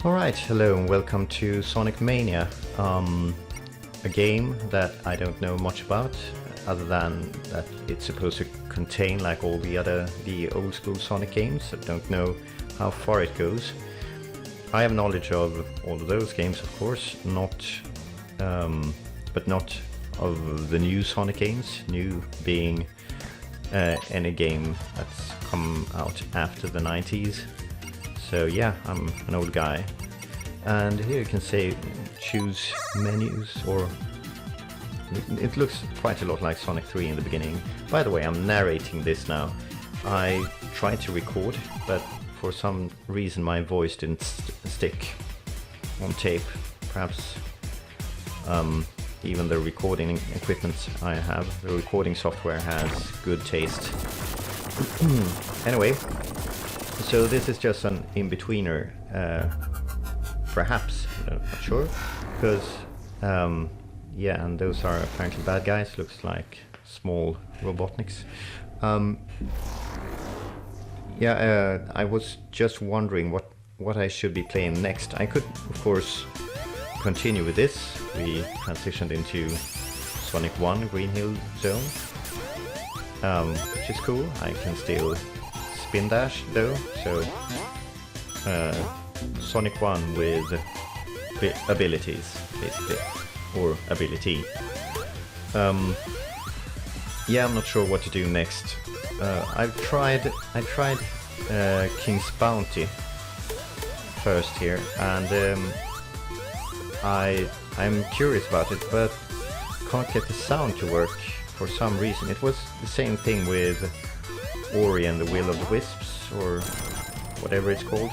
Alright, hello and welcome to Sonic Mania, a game that I don't know much about, other than that it's supposed to contain, like all the old school Sonic games. I don't know how far it goes. I have knowledge of all of those games, of course, but not of the new Sonic games, new being any game that's come out after the 90s. So yeah, I'm an old guy, and here you can say choose menus, or it looks quite a lot like Sonic 3 in the beginning. By the way, I'm narrating this now. I tried to record, but for some reason my voice didn't stick on tape. Perhaps even the recording equipment I have, the recording software, has good taste. Anyway, so this is just an in-betweener, perhaps, I'm not sure, because, yeah, and those are apparently bad guys, looks like small Robotniks. Yeah, I was just wondering what I should be playing next. I could, of course, continue with this. We transitioned into Sonic 1 Green Hill Zone, which is cool. I can still spin dash though, so Sonic 1 with abilities, basically, or ability. Yeah, I'm not sure what to do next. I tried King's Bounty first here, and I'm curious about it, but can't get the sound to work for some reason. It was the same thing with Ori and the Will of the Wisps, or whatever it's called.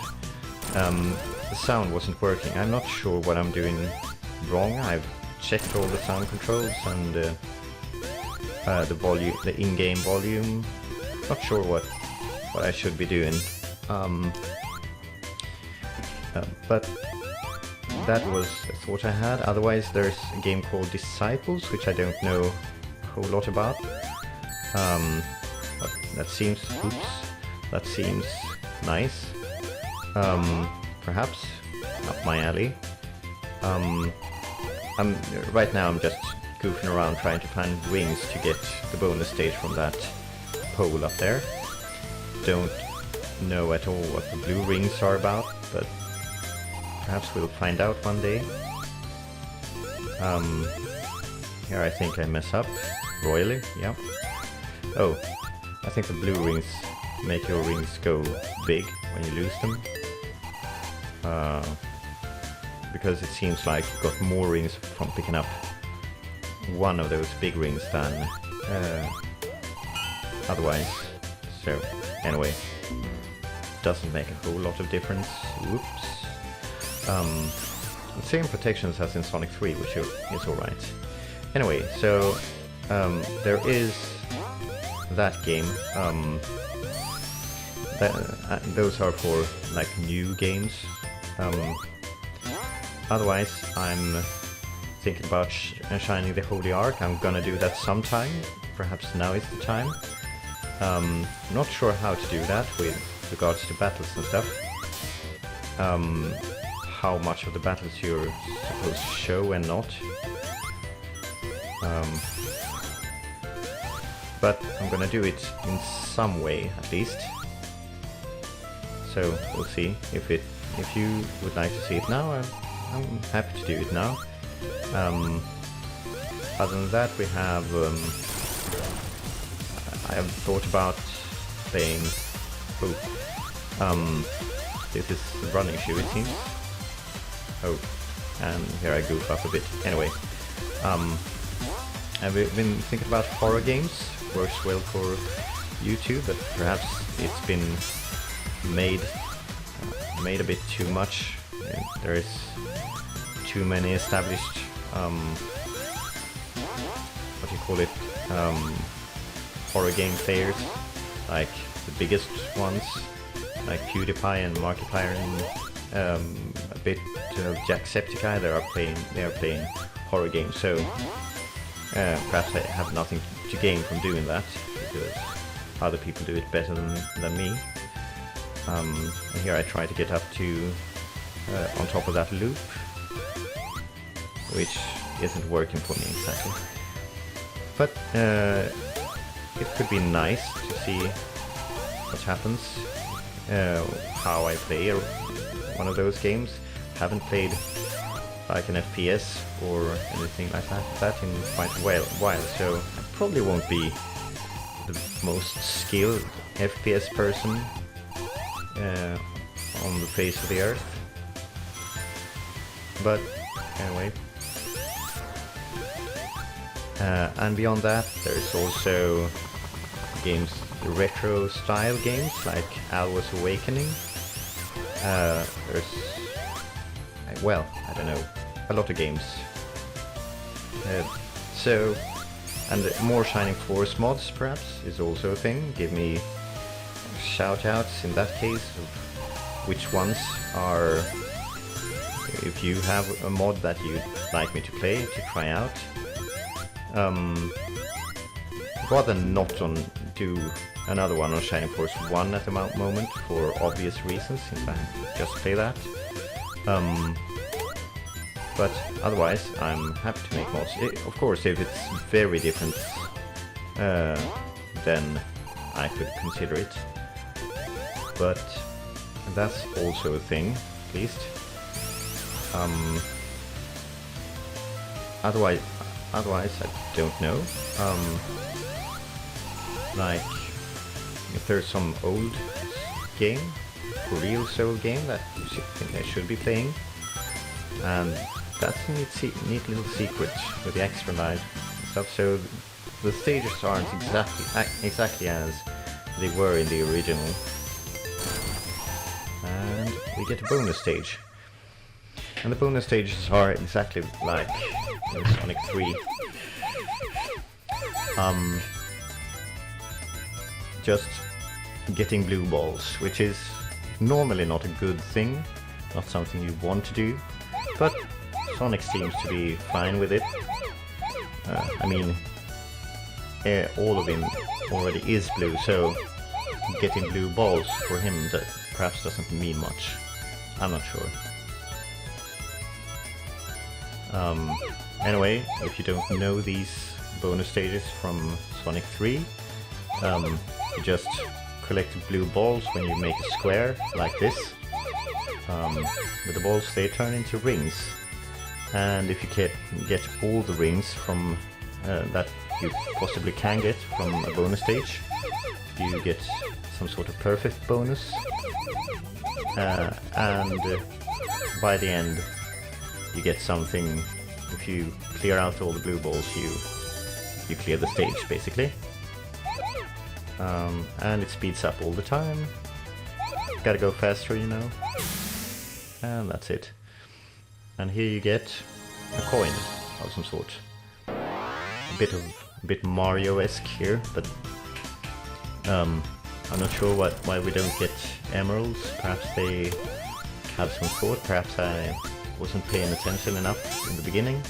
The sound wasn't working. I'm not sure what I'm doing wrong. I've checked all the sound controls and the volume, the in-game volume. Not sure what I should be doing. But that was a thought I had. Otherwise, there's a game called Disciples, which I don't know a whole lot about. But that seems nice. Perhaps up my alley. Right now I'm just goofing around trying to find rings to get the bonus stage from that pole up there. Don't know at all what the blue rings are about, but perhaps we'll find out one day. Here I think I mess up royally. Yeah. Oh, I think the blue rings make your rings go big when you lose them. Because it seems like you got more rings from picking up one of those big rings than otherwise. So anyway, doesn't make a whole lot of difference. Whoops. The same protections as in Sonic 3, which is alright. Anyway, so there is that game. Those are for like new games. Otherwise, I'm thinking about shining the Holy Ark. I'm gonna do that sometime. Perhaps now is the time. Not sure how to do that with regards to battles and stuff. How much of the battles you're supposed to show and not. But I'm gonna do it in some way, at least. So we'll see. If you would like to see it now, I'm happy to do it now. Other than that, we have I have thought about playing. This is the running shoe, it seems. Oh, and here I goof up a bit. Anyway, I've been thinking about horror games. Works well for YouTube, but perhaps it's been made a bit too much. There is too many established what do you call it, horror game players, like the biggest ones like PewDiePie and Markiplier, and a bit of Jacksepticeye. They are playing horror games, so perhaps I have nothing to gain from doing that, because other people do it better than me. And here I try to get up to on top of that loop, which isn't working for me exactly. But it could be nice to see what happens, how I play one of those games. Haven't played like an FPS or anything like that in quite a while, so I probably won't be the most skilled FPS person on the face of the earth. But anyway, and beyond that, there's also games, retro style games like Alwa's Awakening. There's, well, I don't know, a lot of games. So, and more Shining Force mods perhaps is also a thing. Give me shout-outs in that case of which ones are, if you have a mod that you'd like me to play, to try out. Rather not do another one on Shining Force 1 at the moment for obvious reasons, since I just play that. But otherwise, I'm happy to make mods. Of course, if it's very different, then I could consider it. But that's also a thing, at least. Otherwise, I don't know. Like, if there's some old game, for real soul game that you think I should be playing, and that's a neat little secret with the extra life and stuff. So the stages aren't exactly as they were in the original, and we get a bonus stage. And the bonus stages are exactly like in Sonic 3. Just getting blue balls, which is normally not a good thing, not something you want to do, but Sonic seems to be fine with it. I mean, all of him already is blue, so getting blue balls for him that perhaps doesn't mean much. I'm not sure. Anyway, if you don't know these bonus stages from Sonic 3, you just collect blue balls when you make a square like this. With the balls, they turn into rings, and if you get all the rings from that you possibly can get from a bonus stage, you get some sort of perfect bonus, and by the end you get something. If you clear out all the blue balls, you clear the stage basically. And it speeds up all the time. Gotta go faster, you know. And that's it. And here you get a coin of some sort. A bit Mario-esque here, but I'm not sure why we don't get emeralds. Perhaps they have some thought. Perhaps I wasn't paying attention enough in the beginning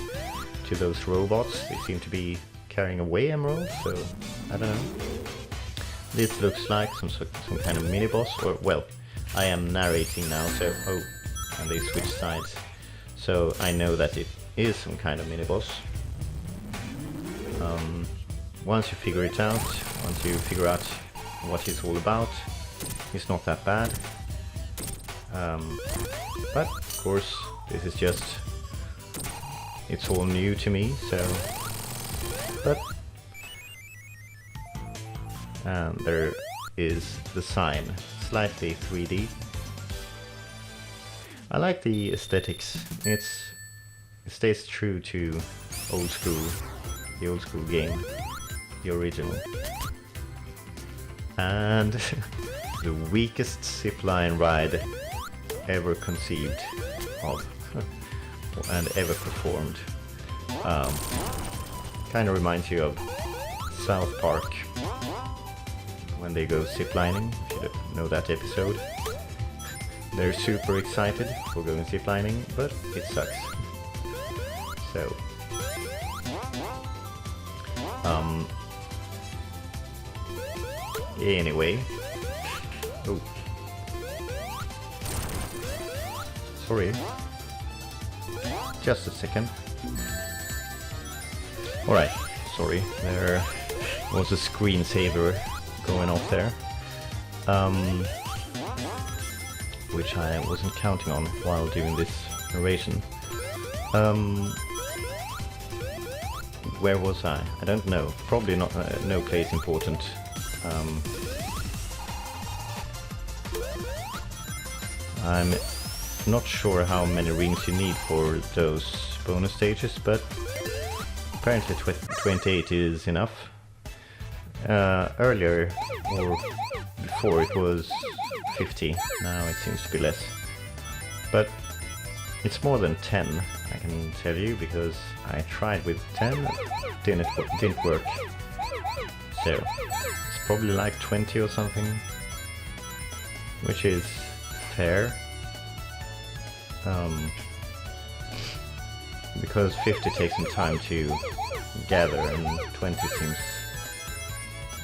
to those robots. They seem to be carrying away emeralds, so I don't know. This looks like some kind of mini-boss, or, well, I am narrating now, so, oh, and they switch sides. So I know that it is some kind of mini-boss. Once you figure it out, once you figure out what it's all about, it's not that bad. But, of course, this is just, it's all new to me, so, but, and there is the sign, slightly 3D. I like the aesthetics. It stays true to the old school game, the original. And the weakest zipline ride ever conceived of and ever performed. Kind of reminds you of South Park when they go ziplining, if you don't know that episode. They're super excited for going ziplining, but it sucks. So, anyway, oh. Sorry. Just a second. Alright, sorry. There was a screensaver going off there. Which I wasn't counting on while doing this narration. Where was I? I don't know. Probably not. No place important. I'm not sure how many rings you need for those bonus stages, but apparently 28 is enough. Earlier, or before, it was 50. Now it seems to be less. But it's more than 10, I can tell you, because I tried with 10, didn't work. So it's probably like 20 or something, which is fair. Because 50 takes some time to gather, and 20 seems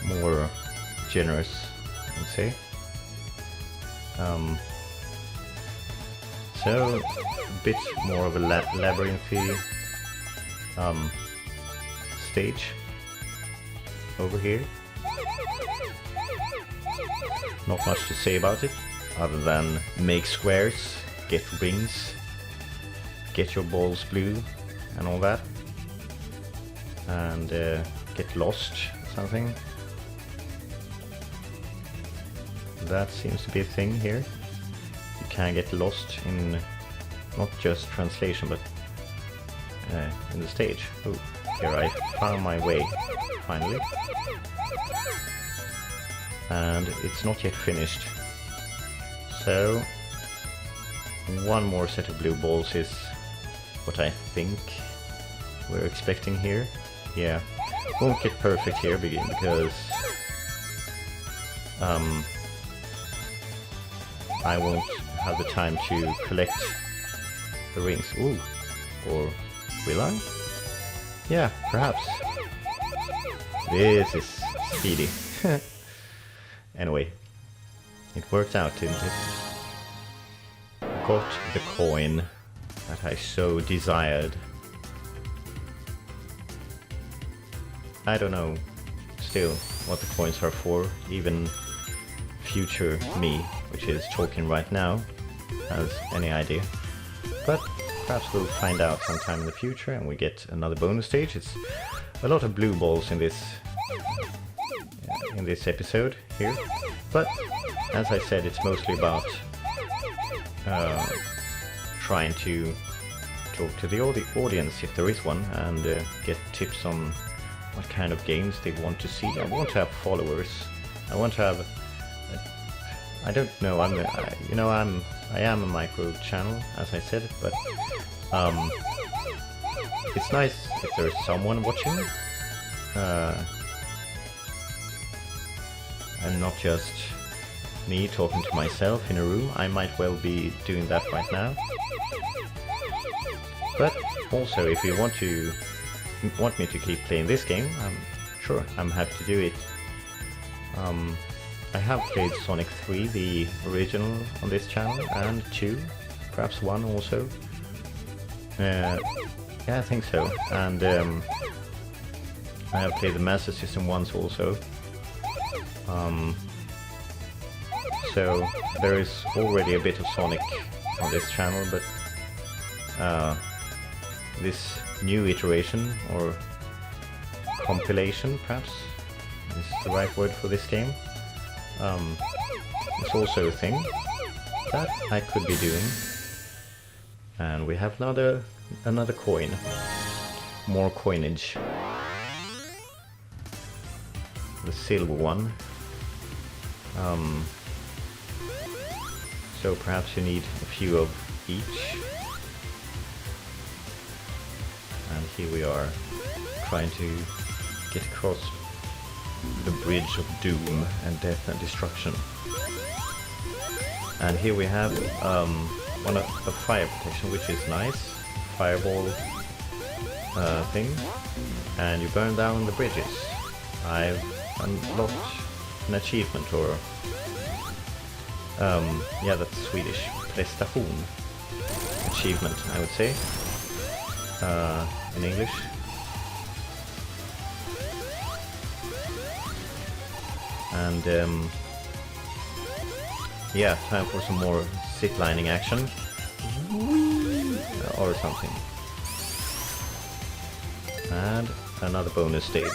more generous, I'd say. So a bit more of a labyrinthy stage over here. Not much to say about it, other than make squares, get rings, get your balls blue and all that, and get lost or something. That seems to be a thing here. You can get lost in not just translation, but in the stage. Oh, here I found my way, finally. And it's not yet finished. So, one more set of blue balls is what I think we're expecting here. Yeah, won't get perfect here because I won't have the time to collect the rings. Ooh, or will I? Yeah, perhaps. This is speedy. Anyway, it worked out, didn't it? Got the coin that I so desired. I don't know still what the coins are for. Even future me, which is talking right now, has any idea. But perhaps we'll find out sometime in the future and we get another bonus stage. It's a lot of blue balls in this episode here. But as I said, it's mostly about trying to talk to the audience, if there is one, and get tips on what kind of games they want to see. I want to have followers. I want to have I don't know. I am a micro channel, as I said, but it's nice if there's someone watching, and not just me talking to myself in a room. I might well be doing that right now. But also, if you want me to keep playing this game, I'm happy to do it. I have played Sonic 3, the original, on this channel, and 2, perhaps 1 also. Yeah, I think so. And I have played the Master System once also. So there is already a bit of Sonic on this channel, but this new iteration, or compilation perhaps, is the right word for this game. It's also a thing that I could be doing. And we have another coin. More coinage. The silver one. So perhaps you need a few of each. And here we are, trying to get across the bridge of doom and death and destruction. And here we have a fire protection, which is nice. Fireball thing. And you burn down the bridges. I've unlocked an achievement, or yeah, that's Swedish. Prestation. achievement, I would say, in English. And yeah, time for some more ziplining action. Or something. And another bonus stage.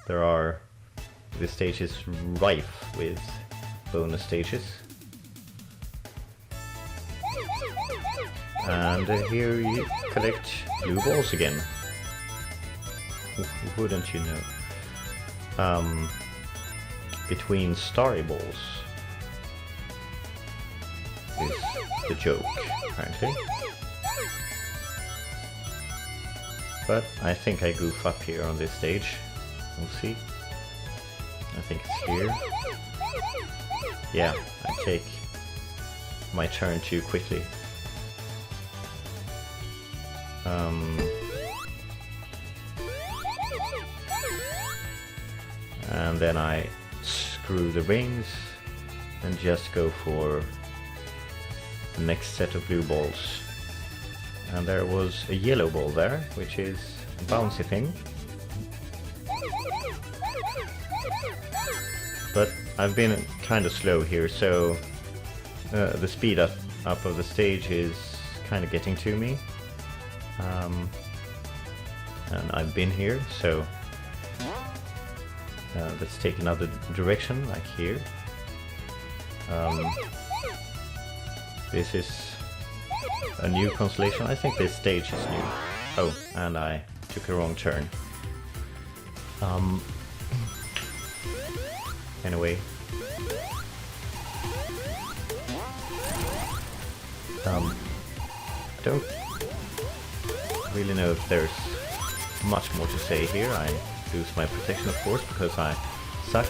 This stage is rife with bonus stages. And here you collect blue balls again. Wouldn't you know? Between starry balls is the joke, apparently. But I think I goof up here on this stage. We'll see. I think it's here. Yeah, I take my turn too quickly. And then I screw the rings and just go for the next set of blue balls. And there was a yellow ball there, which is a bouncy thing. But I've been kind of slow here, so the speed up of the stage is kind of getting to me. And I've been here, so let's take another direction, like here. This is a new constellation. I think this stage is new. Oh, and I took a wrong turn. Anyway. I don't really know if there's much more to say here. I lose my protection, of course, because I suck.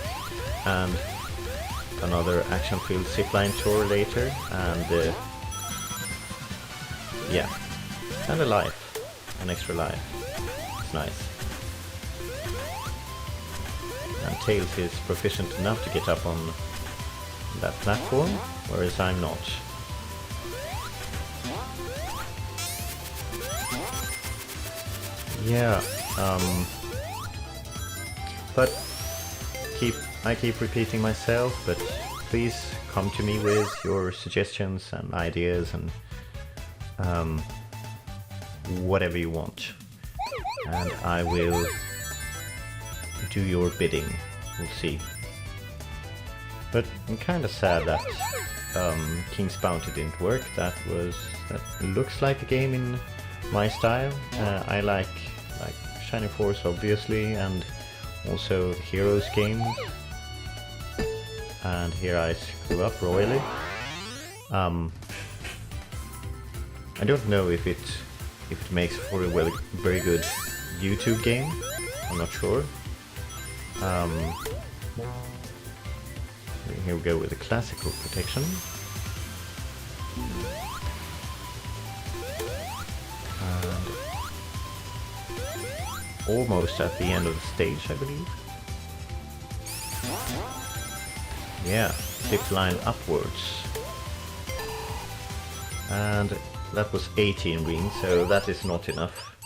And another action-filled zipline tour later, and yeah, and a life, an extra life. It's nice. And Tails is proficient enough to get up on that platform, whereas I'm not. Yeah, but I keep repeating myself, but please come to me with your suggestions and ideas and whatever you want, and I will do your bidding. We'll see. But I'm kind of sad that King's Bounty didn't work. That looks like a game in my style. I like Shining Force, obviously, and also the Heroes games. And here I screw up royally. I don't know if it makes for a very good YouTube game. I'm not sure. Here we go with the classical protection. And almost at the end of the stage, I believe. Yeah, zip line upwards. And that was 18 rings, so that is not enough.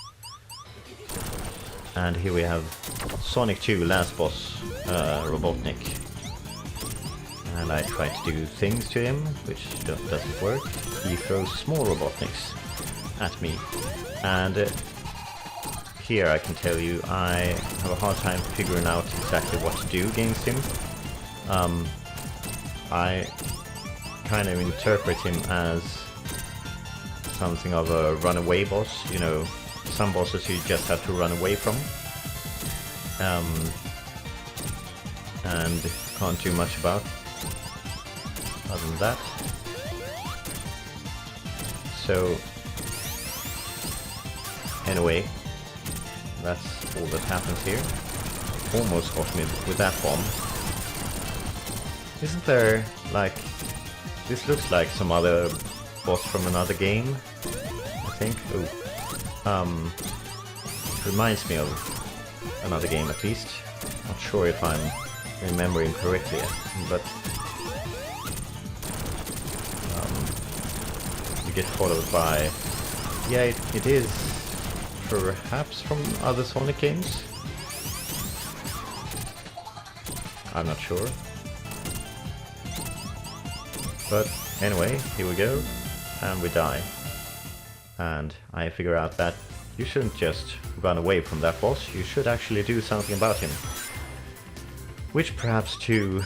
And here we have Sonic 2 last boss, Robotnik. And I try to do things to him, which doesn't work. He throws small Robotniks at me. And here I can tell you, I have a hard time figuring out exactly what to do against him. I kind of interpret him as something of a runaway boss, you know, some bosses you just have to run away from. And can't do much about other than that. So anyway, that's all that happens here. Almost got me with that bomb. Isn't there, like, this looks like some other boss from another game, I think. Oh, it reminds me of another game at least. Not sure if I'm remembering correctly, but you get followed by... Yeah, it is perhaps from other Sonic games. I'm not sure. But anyway, here we go, and we die. And I figure out that you shouldn't just run away from that boss, you should actually do something about him. Which perhaps to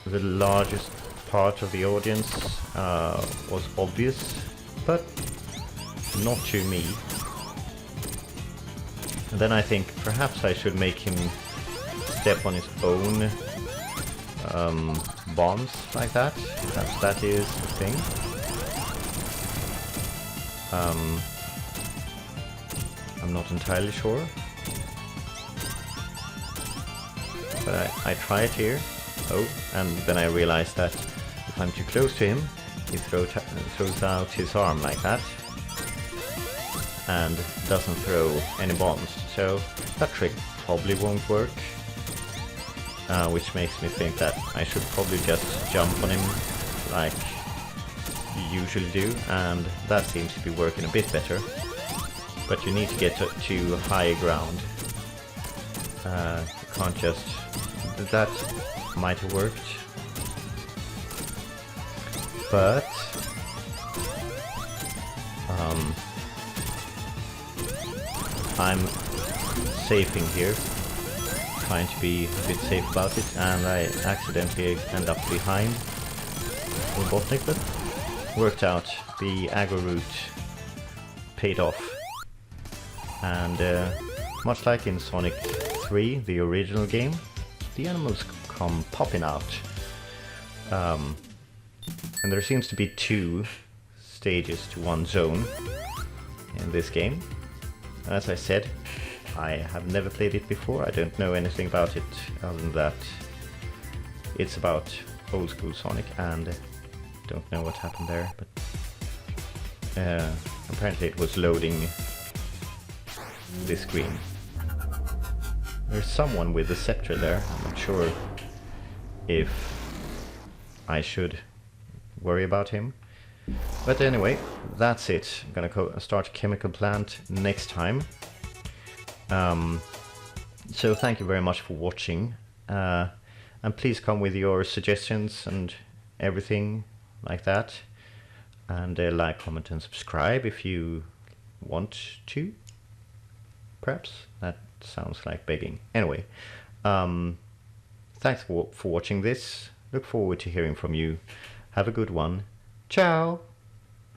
the largest part of the audience was obvious, but not to me. And then I think perhaps I should make him step on his own bombs like that. Perhaps that is the thing. I'm not entirely sure. But I try it here. Oh, and then I realize that if I'm too close to him, he throws out his arm like that. And doesn't throw any bombs. So that trick probably won't work. Which makes me think that I should probably just jump on him like you usually do, and that seems to be working a bit better. But you need to get to higher ground. You can't just... That might have worked. But... I'm safing here, trying to be a bit safe about it, and I accidentally end up behind Robotnik, but worked out. The aggro route paid off. And much like in Sonic 3, the original game, the animals come popping out. And there seems to be 2 stages to 1 zone in this game. As I said, I have never played it before. I don't know anything about it other than that it's about old school Sonic, and don't know what happened there, but apparently it was loading this screen. There's someone with a scepter there. I'm not sure if I should worry about him. But anyway, that's it. I'm gonna start Chemical Plant next time. So thank you very much for watching. And please come with your suggestions and everything like that. And like, comment and subscribe if you want to. Perhaps that sounds like begging. Anyway, thanks for watching this. Look forward to hearing from you. Have a good one. Ciao!